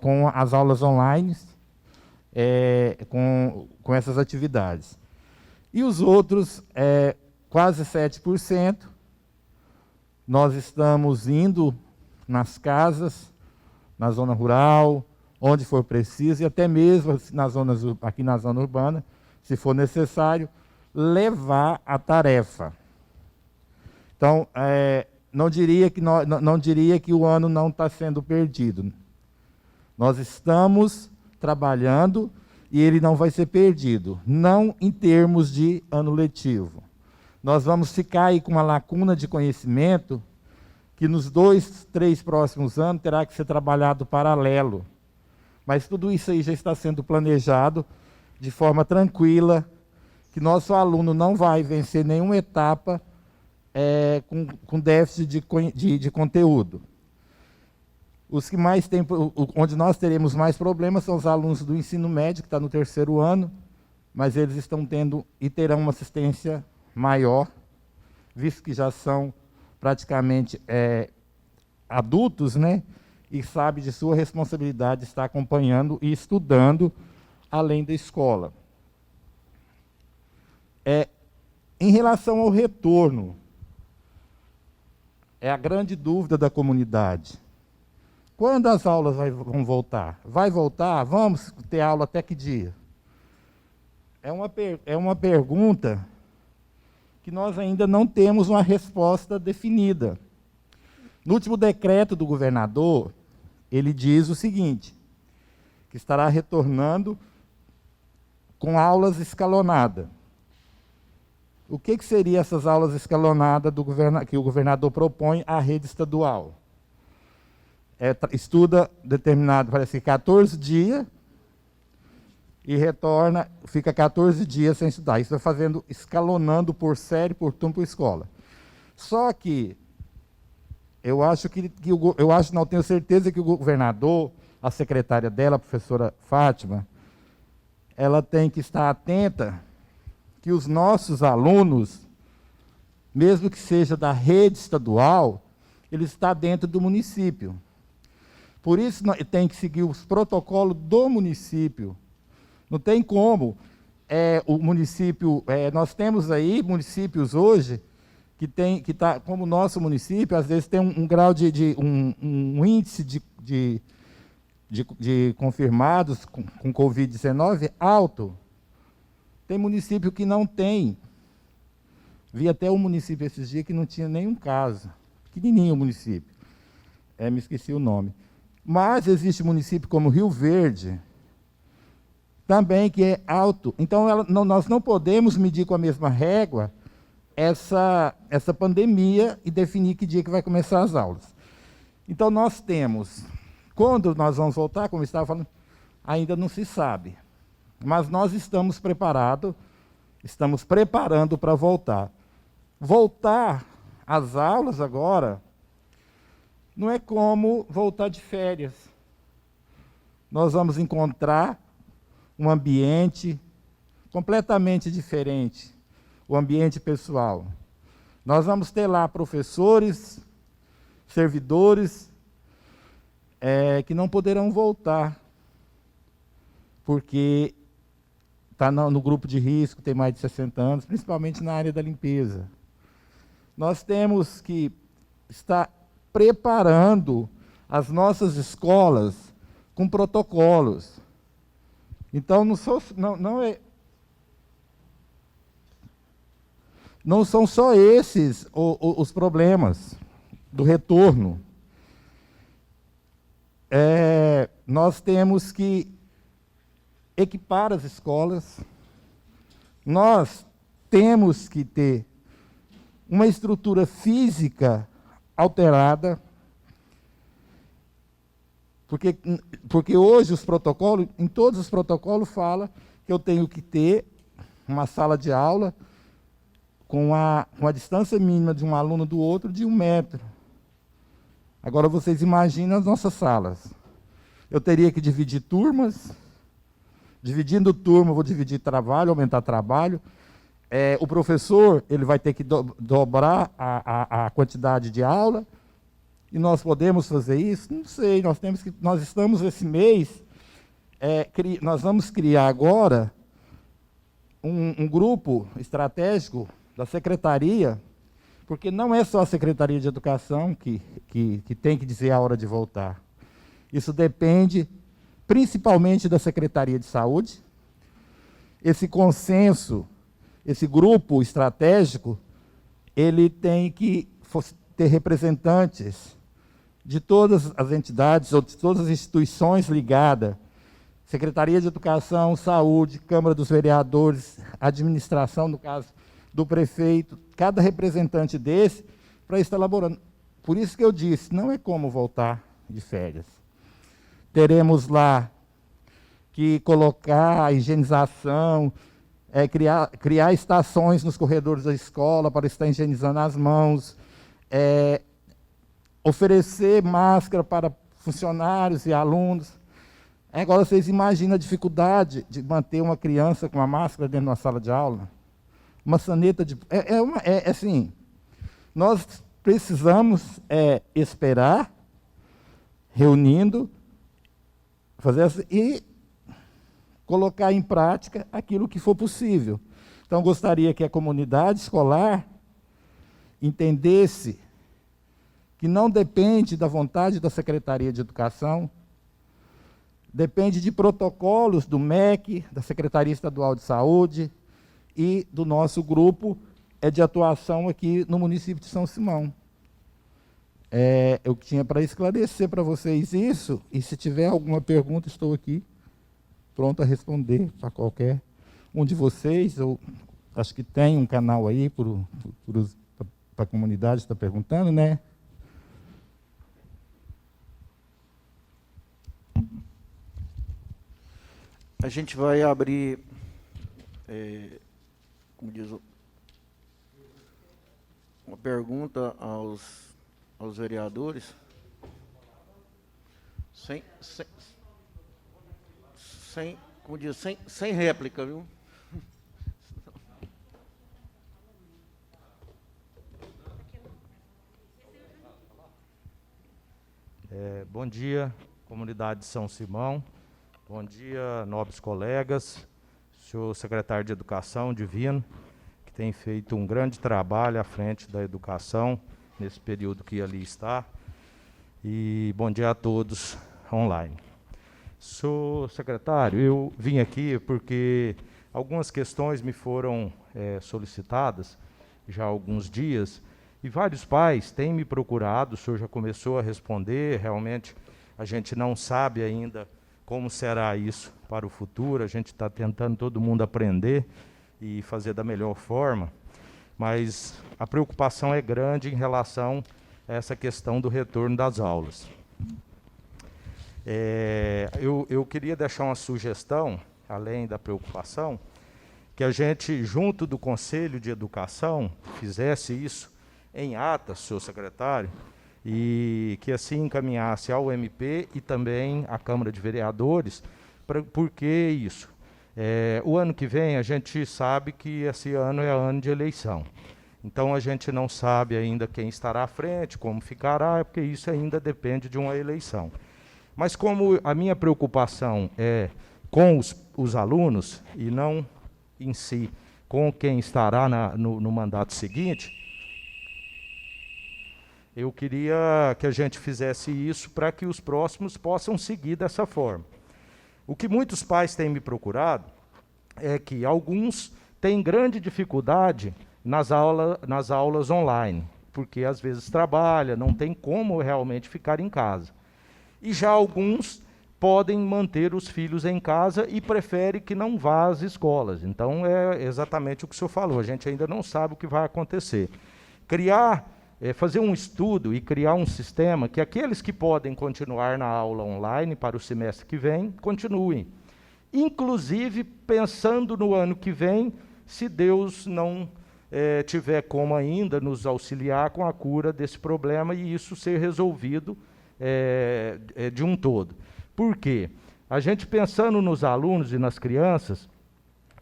com as aulas online, com essas atividades. E os outros, quase 7%, nós estamos indo nas casas, na zona rural, onde for preciso, e até mesmo aqui na zona urbana, se for necessário, levar a tarefa. Então, não diria que o ano não está sendo perdido. Nós estamos trabalhando e ele não vai ser perdido, não em termos de ano letivo. Nós vamos ficar aí com uma lacuna de conhecimento que nos 2, 3 próximos anos terá que ser trabalhado paralelo. Mas tudo isso aí já está sendo planejado de forma tranquila, que nosso aluno não vai vencer nenhuma etapa com déficit de conteúdo. Os que mais têm, onde nós teremos mais problemas são os alunos do ensino médio, que está no 3º ano, mas eles estão tendo e terão uma assistência maior, visto que já são praticamente adultos, né? E sabe de sua responsabilidade estar acompanhando e estudando além da escola. Em relação ao retorno, é a grande dúvida da comunidade. Quando as aulas vão voltar? Vai voltar? Vamos ter aula até que dia? É uma pergunta que nós ainda não temos uma resposta definida. No último decreto do governador, ele diz o seguinte, que estará retornando com aulas escalonadas. O que seriam essas aulas escalonadas que o governador propõe à rede estadual? Estuda determinado, parece que 14 dias, e retorna, fica 14 dias sem estudar. Isso vai escalonando por série, por turno, por escola. Só que eu tenho certeza que o governador, a secretária dela, a professora Fátima, ela tem que estar atenta que os nossos alunos, mesmo que seja da rede estadual, ele está dentro do município. Por isso, tem que seguir os protocolos do município. Não tem como o município... nós temos aí municípios hoje que tá, como o nosso município, às vezes tem um grau um índice de confirmados com Covid-19 alto. Tem município que não tem. Vi até um município esses dias que não tinha nenhum caso. Pequenininho o município. Me esqueci o nome. Mas existe município como Rio Verde, também que é alto. Então, nós não podemos medir com a mesma régua essa pandemia e definir que dia que vai começar as aulas. Então, nós temos, quando nós vamos voltar, como eu estava falando, ainda não se sabe. Mas nós estamos preparados, estamos preparando para voltar. Voltar às aulas agora não é como voltar de férias. Nós vamos encontrar um ambiente completamente diferente, o ambiente pessoal. Nós vamos ter lá professores, servidores, que não poderão voltar, porque está no grupo de risco, tem mais de 60 anos, principalmente na área da limpeza. Nós temos que estar preparando as nossas escolas com protocolos. Então, não são só esses os problemas do retorno. Nós temos que equipar as escolas, nós temos que ter uma estrutura física alterada, porque hoje os protocolos, em todos os protocolos fala que eu tenho que ter uma sala de aula com a distância mínima de um aluno do outro de 1 metro. Agora vocês imaginam as nossas salas. Eu teria que dividir turmas. Dividindo turma, eu vou dividir trabalho, aumentar trabalho. O professor ele vai ter que dobrar a quantidade de aula. E nós podemos fazer isso? Não sei. Nós estamos esse mês, nós vamos criar agora um grupo estratégico da secretaria, porque não é só a Secretaria de Educação que tem que dizer a hora de voltar. Isso depende principalmente da Secretaria de Saúde. Esse consenso, esse grupo estratégico, ele tem que ter representantes de todas as entidades, ou de todas as instituições ligadas, Secretaria de Educação, Saúde, Câmara dos Vereadores, administração, no caso do prefeito, cada representante desse, para estar elaborando. Por isso que eu disse, não é como voltar de férias. Teremos lá que colocar a higienização, criar estações nos corredores da escola para estar higienizando as mãos, oferecer máscara para funcionários e alunos. Agora, vocês imaginam a dificuldade de manter uma criança com uma máscara dentro de uma sala de aula? Uma saneta de... assim, nós precisamos esperar, reunindo, e colocar em prática aquilo que for possível. Então, gostaria que a comunidade escolar entendesse que não depende da vontade da Secretaria de Educação, depende de protocolos do MEC, da Secretaria Estadual de Saúde e do nosso grupo de atuação aqui no município de São Simão. Eu tinha para esclarecer para vocês isso, e se tiver alguma pergunta, estou aqui pronto a responder para qualquer um de vocês. Eu acho que tem um canal aí para a comunidade está perguntando, né? A gente vai abrir, como diz, uma pergunta aos vereadores, como diz, sem réplica, viu? Bom dia, comunidade de São Simão. Bom dia, nobres colegas, senhor secretário de Educação, Divino, que tem feito um grande trabalho à frente da educação, nesse período que ali está. E bom dia a todos online. Sou secretário, eu vim aqui porque algumas questões me foram solicitadas já há alguns dias, e vários pais têm me procurado, o senhor já começou a responder, realmente a gente não sabe ainda como será isso para o futuro, a gente está tentando todo mundo aprender e fazer da melhor forma, mas a preocupação é grande em relação a essa questão do retorno das aulas. Eu queria deixar uma sugestão, além da preocupação, que a gente, junto do Conselho de Educação, fizesse isso em ata, senhor secretário, e que assim encaminhasse ao MP e também à Câmara de Vereadores. Por que isso? O ano que vem, a gente sabe que esse ano é ano de eleição. Então, a gente não sabe ainda quem estará à frente, como ficará, porque isso ainda depende de uma eleição. Mas como a minha preocupação é com os alunos, e não em si com quem estará no mandato seguinte, eu queria que a gente fizesse isso para que os próximos possam seguir dessa forma. O que muitos pais têm me procurado é que alguns têm grande dificuldade nas aulas online, porque às vezes trabalha, não tem como realmente ficar em casa. E já alguns podem manter os filhos em casa e preferem que não vá às escolas. Então, é exatamente o que o senhor falou, a gente ainda não sabe o que vai acontecer. Fazer um estudo e criar um sistema que aqueles que podem continuar na aula online para o semestre que vem, continuem. Inclusive, pensando no ano que vem, se Deus não tiver como ainda nos auxiliar com a cura desse problema e isso ser resolvido de um todo. Por quê? A gente pensando nos alunos e nas crianças,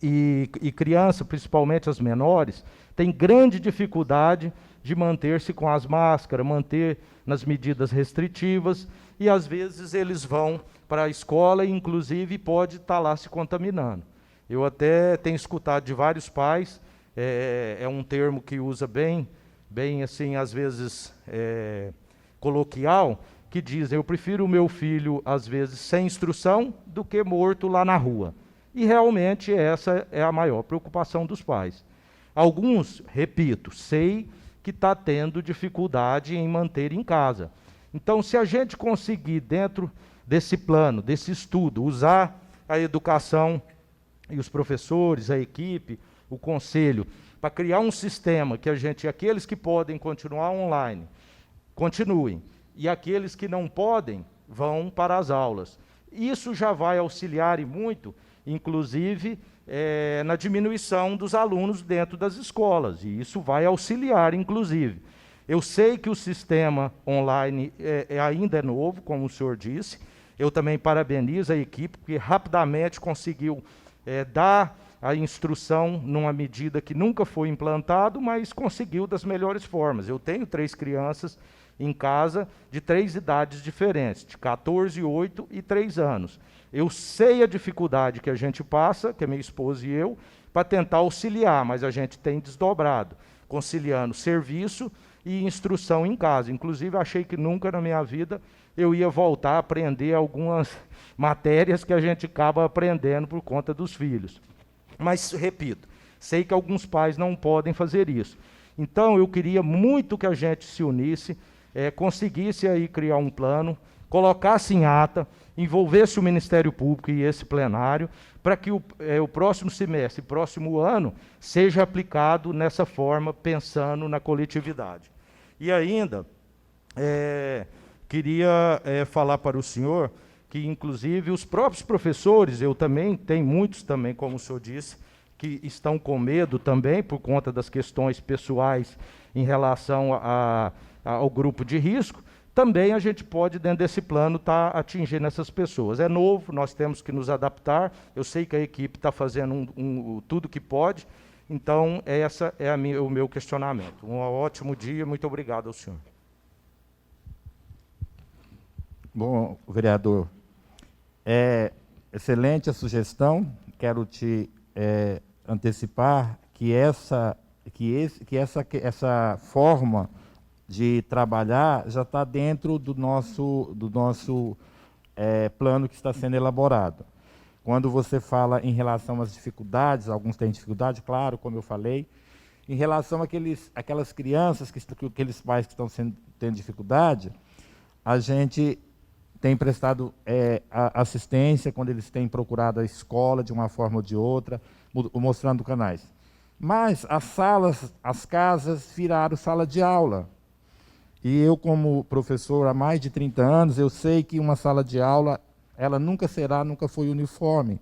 e crianças, principalmente as menores, tem grande dificuldade de manter-se com as máscaras, manter nas medidas restritivas, e às vezes eles vão para a escola e inclusive pode estar lá se contaminando. Eu até tenho escutado de vários pais, é um termo que usa bem assim, às vezes coloquial, que dizem, eu prefiro o meu filho, às vezes, sem instrução, do que morto lá na rua. E realmente essa é a maior preocupação dos pais. Alguns, repito, sei que está tendo dificuldade em manter em casa. Então, se a gente conseguir, dentro desse plano, desse estudo, usar a educação e os professores, a equipe, o conselho, para criar um sistema que aqueles que podem continuar online, continuem, e aqueles que não podem, vão para as aulas. Isso já vai auxiliar e muito, inclusive, na diminuição dos alunos dentro das escolas, e isso vai auxiliar, inclusive. Eu sei que o sistema online ainda é novo, como o senhor disse, eu também parabenizo a equipe, que rapidamente conseguiu dar a instrução numa medida que nunca foi implantado, mas conseguiu das melhores formas. Eu tenho 3 crianças em casa de 3 idades diferentes, de 14, 8 e 3 anos. Eu sei a dificuldade que a gente passa, que é minha esposa e eu, para tentar auxiliar, mas a gente tem desdobrado, conciliando serviço e instrução em casa. Inclusive, achei que nunca na minha vida eu ia voltar a aprender algumas matérias que a gente acaba aprendendo por conta dos filhos. Mas, repito, sei que alguns pais não podem fazer isso. Então, eu queria muito que a gente se unisse, conseguisse aí criar um plano, colocasse em ata, envolvesse o Ministério Público e esse plenário, para que o próximo semestre, próximo ano, seja aplicado nessa forma, pensando na coletividade. E ainda, queria falar para o senhor que, inclusive, os próprios professores, eu também, tem muitos também, como o senhor disse, que estão com medo também, por conta das questões pessoais em relação ao grupo de risco, também a gente pode, dentro desse plano, estar atingindo essas pessoas. É novo, nós temos que nos adaptar, eu sei que a equipe está fazendo tudo que pode, então essa é o meu questionamento. Um ótimo dia, muito obrigado ao senhor. Bom, vereador, excelente a sugestão, quero te antecipar que essa essa forma de trabalhar já está dentro do nosso plano que está sendo elaborado. Quando você fala em relação às dificuldades, alguns têm dificuldade, claro, como eu falei, em relação àquelas crianças, aqueles pais que estão tendo dificuldade, a gente tem prestado assistência quando eles têm procurado a escola de uma forma ou de outra, mostrando canais. Mas as casas viraram sala de aula. E eu, como professor há mais de 30 anos, eu sei que uma sala de aula, ela nunca foi uniforme.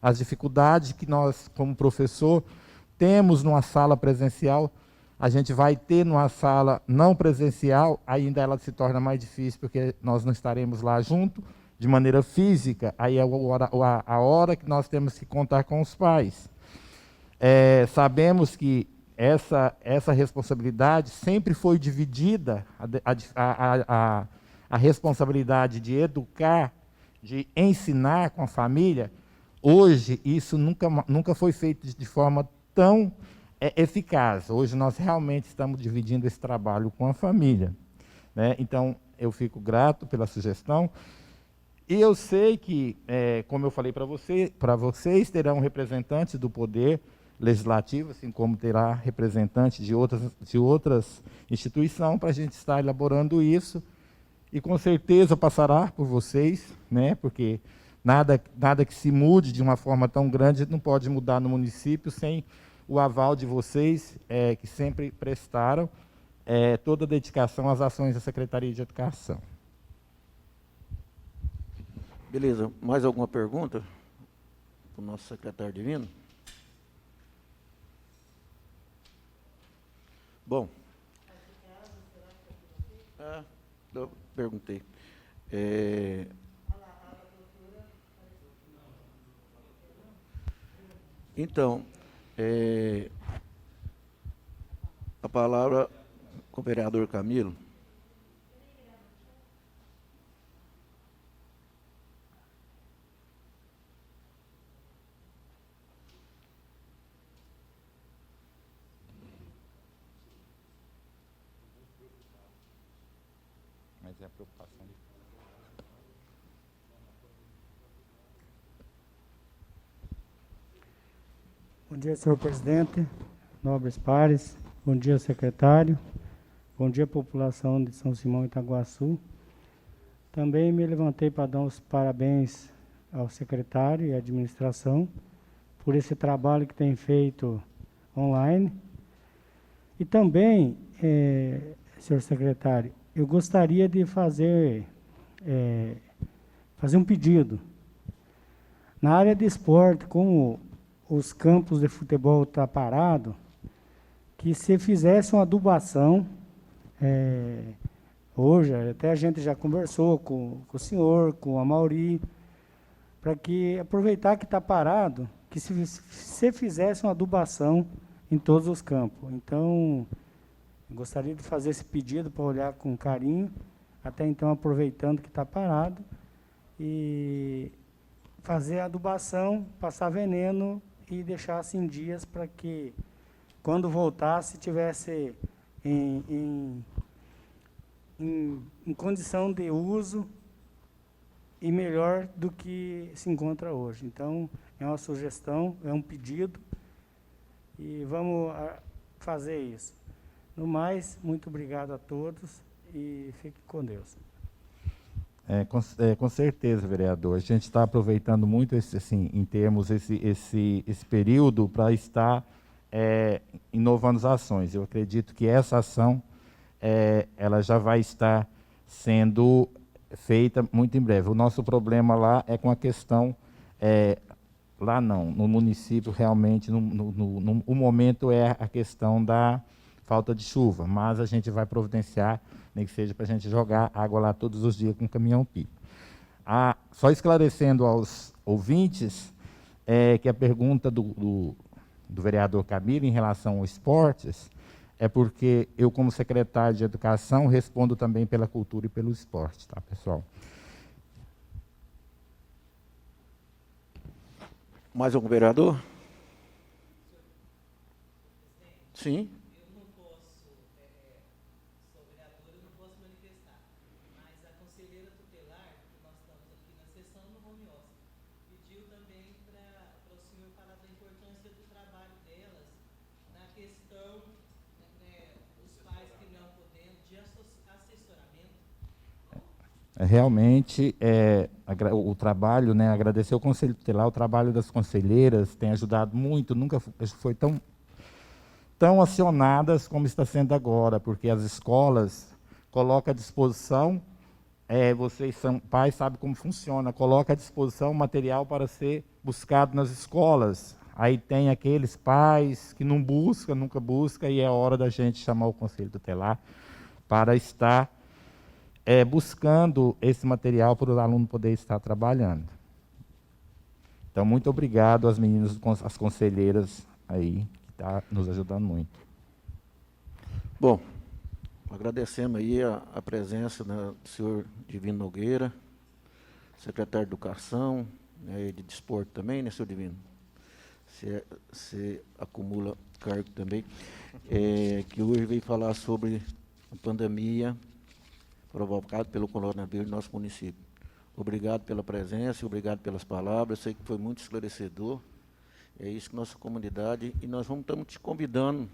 As dificuldades que nós, como professor, temos numa sala presencial, a gente vai ter numa sala não presencial, ainda ela se torna mais difícil, porque nós não estaremos lá junto, de maneira física, aí é a hora que nós temos que contar com os pais. Sabemos que essa responsabilidade sempre foi dividida, a responsabilidade de educar, de ensinar com a família. Hoje, isso nunca foi feito de forma tão eficaz. Hoje, nós realmente estamos dividindo esse trabalho com a família, né? Então, eu fico grato pela sugestão. E eu sei que, como eu falei para vocês, terão representantes do Poder Legislativo, assim como terá representantes de outras instituições, para a gente estar elaborando isso. E, com certeza, passará por vocês, né? Porque nada que se mude de uma forma tão grande não pode mudar no município sem o aval de vocês, que sempre prestaram toda a dedicação às ações da Secretaria de Educação. Beleza. Mais alguma pergunta para o nosso secretário Divino? Bom. Eu perguntei. Então, a palavra com o vereador Camilo. Mas é a preocupação. Bom dia, senhor presidente, nobres pares, bom dia, secretário, bom dia, população de São Simão e Itaguaçu. Também me levantei para dar os parabéns ao secretário e à administração por esse trabalho que tem feito online. E também, senhor secretário, eu gostaria de fazer um pedido. Na área de esporte, como os campos de futebol estão parados, que se fizesse uma adubação, hoje, até a gente já conversou com o senhor, com a Mauri, para que aproveitar que está parado, que se fizesse uma adubação em todos os campos. Então, eu gostaria de fazer esse pedido para olhar com carinho, até então aproveitando que está parado, e fazer a adubação, passar veneno e deixar assim dias para que, quando voltasse, tivesse em condição de uso e melhor do que se encontra hoje. Então, é uma sugestão, é um pedido, e vamos fazer isso. No mais, muito obrigado a todos e fiquem com Deus. Com certeza, vereador. A gente está aproveitando muito em termos esse período para estar inovando as ações. Eu acredito que essa ação ela já vai estar sendo feita muito em breve. O nosso problema lá é com a questão lá não, no município realmente o momento é a questão da falta de chuva, mas a gente vai providenciar, nem que seja para a gente jogar água lá todos os dias com caminhão-pipa. Só esclarecendo aos ouvintes que a pergunta do vereador Camilo em relação aos esportes é porque eu, como secretário de Educação, respondo também pela cultura e pelo esporte, tá, pessoal? Mais algum vereador? Sim. Eu não posso, sou vereadora, eu não posso manifestar, mas a conselheira tutelar, que nós estamos aqui na sessão no home office, pediu também para o senhor falar da importância do trabalho delas na questão, os pais que não podendo, de assessoramento. Realmente, o trabalho, né, agradecer ao Conselho Tutelar, o trabalho das conselheiras tem ajudado muito, nunca foi tão acionadas como está sendo agora, porque as escolas colocam à disposição, vocês são pais, sabem como funciona, coloca à disposição material para ser buscado nas escolas. Aí tem aqueles pais que não buscam, nunca buscam, e é hora da gente chamar o Conselho Tutelar para estar buscando esse material para o aluno poder estar trabalhando. Então, muito obrigado às meninas, às conselheiras aí, que estão nos ajudando muito. Bom, agradecemos aí a presença, né, do senhor Divino Nogueira, secretário de Educação, né, e de Desporto também, né, senhor Divino? Você acumula cargo também, que hoje veio falar sobre a pandemia provocada pelo coronavírus no nosso município. Obrigado pela presença, obrigado pelas palavras, eu sei que foi muito esclarecedor. É isso que nossa comunidade, e nós estamos te convidando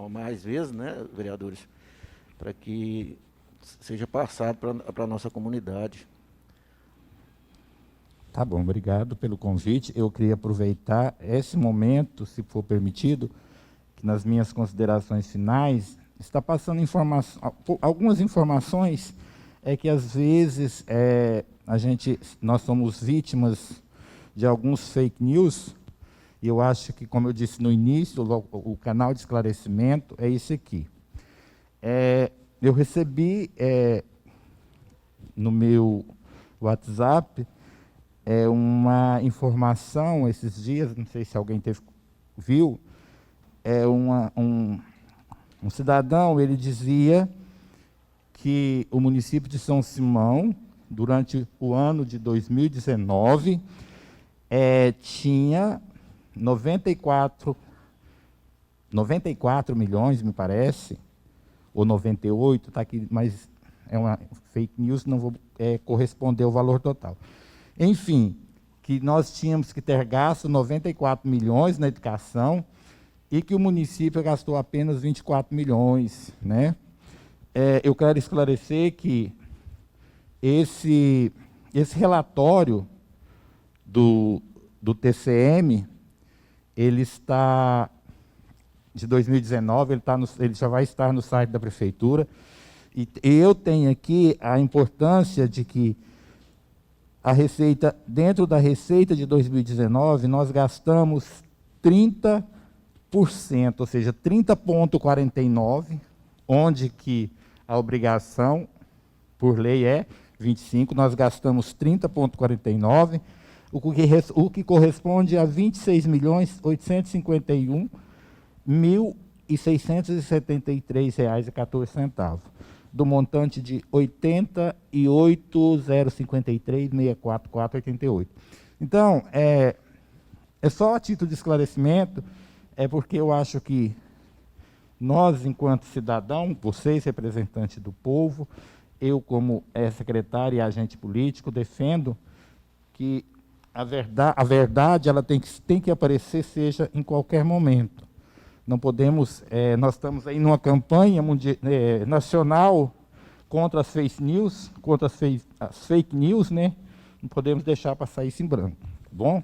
mais vezes, né, vereadores, para que seja passado para a nossa comunidade. Tá bom, obrigado pelo convite. Eu queria aproveitar esse momento, se for permitido, que nas minhas considerações finais, está passando algumas informações que às vezes nós somos vítimas de alguns fake news, e eu acho que, como eu disse no início, o canal de esclarecimento é esse aqui. Eu recebi no meu WhatsApp uma informação esses dias, não sei se alguém viu, um cidadão, ele dizia que o município de São Simão, durante o ano de 2019, tinha 94 milhões, me parece, ou 98, está aqui, mas é uma fake news, não vou corresponder ao valor total. Enfim, que nós tínhamos que ter gasto 94 milhões na educação e que o município gastou apenas 24 milhões. Né? Eu quero esclarecer que esse relatório do TCM, ele está, de 2019, ele já vai estar no site da prefeitura, e eu tenho aqui a importância de que a receita, dentro da receita de 2019, nós gastamos 30%, ou seja, 30,49%, onde que a obrigação, por lei, é 25%, nós gastamos 30,49%, o que corresponde a R$ 26.853.673,14, do montante de R$ 88.053.644,88. Então, é só a título de esclarecimento, porque eu acho que nós, enquanto cidadão, vocês, representantes do povo, eu, como secretário e agente político, defendo que a verdade ela tem que aparecer, seja em qualquer momento. Não podemos, nós estamos aí numa campanha nacional contra as fake news, as fake news, né? Não podemos deixar passar isso em branco. Tá bom?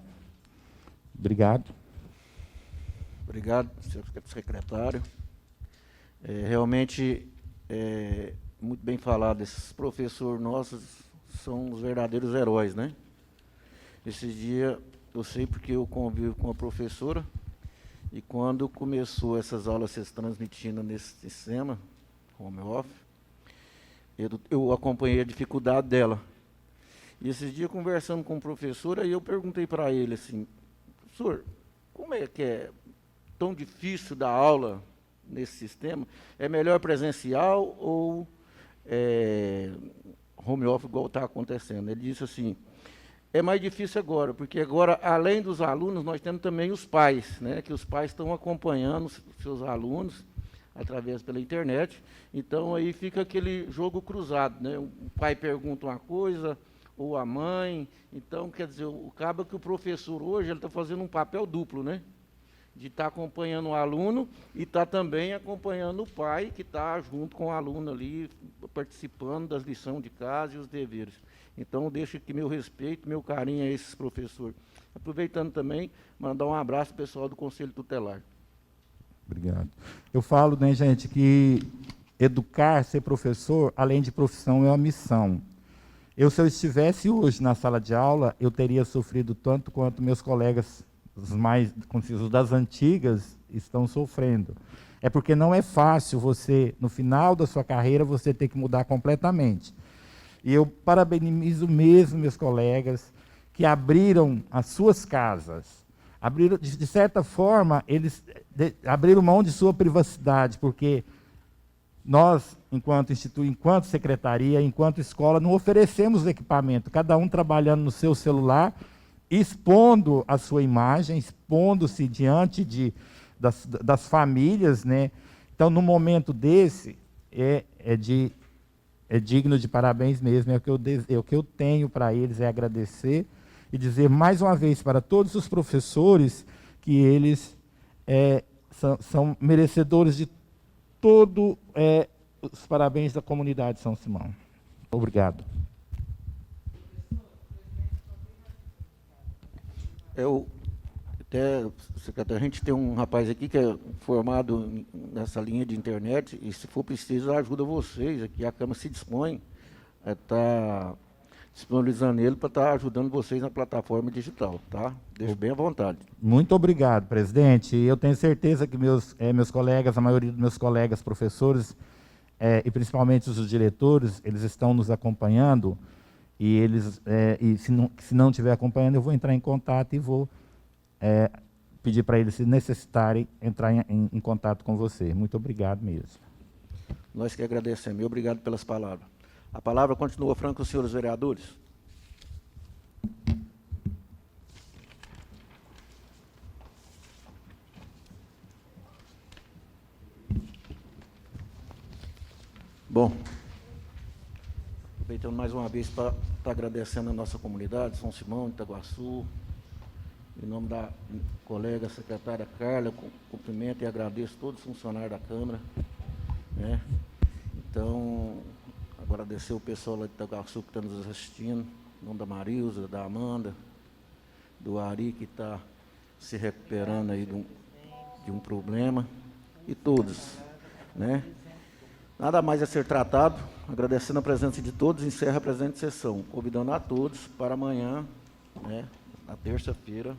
Obrigado. Obrigado, senhor secretário. Realmente, muito bem falado, esses professores nossos são os verdadeiros heróis, né? Esse dia, eu sei porque eu convivo com a professora, e quando começou essas aulas se transmitindo nesse sistema, home office, eu acompanhei a dificuldade dela. E esses dias, conversando com o professor, aí eu perguntei para ele assim, professor, como é que é tão difícil dar aula nesse sistema? É melhor presencial ou home office igual está acontecendo? Ele disse assim, é mais difícil agora, porque agora, além dos alunos, nós temos também os pais, né, que os pais estão acompanhando os seus alunos através pela internet. Então, aí fica aquele jogo cruzado, né? O pai pergunta uma coisa, ou a mãe. Então, quer dizer, acaba que o professor hoje ele está fazendo um papel duplo, né? De estar acompanhando o aluno e estar também acompanhando o pai, que está junto com o aluno ali, participando das lições de casa e os deveres. Então, deixo aqui meu respeito, meu carinho a esses professores. Aproveitando também, mandar um abraço ao pessoal do Conselho Tutelar. Obrigado. Eu falo, né, gente, que educar, ser professor, além de profissão, é uma missão. Se eu estivesse hoje na sala de aula, eu teria sofrido tanto quanto meus colegas, os das antigas, estão sofrendo. É porque não é fácil você, no final da sua carreira, você ter que mudar completamente. E eu parabenizo mesmo meus colegas que abriram as suas casas. Abriram, de certa forma, eles abriram mão de sua privacidade, porque nós, enquanto instituto, enquanto secretaria, enquanto escola, não oferecemos equipamento, cada um trabalhando no seu celular, expondo a sua imagem, expondo-se diante das famílias, né? Então, num momento desse, é digno de parabéns mesmo, o que eu tenho para eles é agradecer e dizer mais uma vez para todos os professores que eles são merecedores de todos os parabéns da comunidade de São Simão. Obrigado. Secretário, a gente tem um rapaz aqui que é formado nessa linha de internet, e se for preciso, ajuda vocês aqui. A Câmara se dispõe a estar disponibilizando ele para estar ajudando vocês na plataforma digital, tá? Deixo bem à vontade. Muito obrigado, presidente. Eu tenho certeza que meus colegas, a maioria dos meus colegas professores, e principalmente os diretores, eles estão nos acompanhando, e se não estiver acompanhando, eu vou entrar em contato e vou pedir para eles, se necessitarem, entrar em contato com você. Muito obrigado mesmo. Nós que agradecemos. Obrigado pelas palavras. A palavra continua franca com os senhores vereadores. Bom, aproveitando mais uma vez para estar agradecendo a nossa comunidade, São Simão, Itaguaçu, em nome da colega secretária Carla, cumprimento e agradeço todos os funcionários da Câmara, né? Então, agradecer o pessoal lá de Itaguaçu que está nos assistindo, em nome da Marilza, da Amanda, do Ari, que está se recuperando aí de um problema, e todos, né? Nada mais a ser tratado, agradecendo a presença de todos, encerra a presente sessão, convidando a todos para amanhã, né, na terça-feira,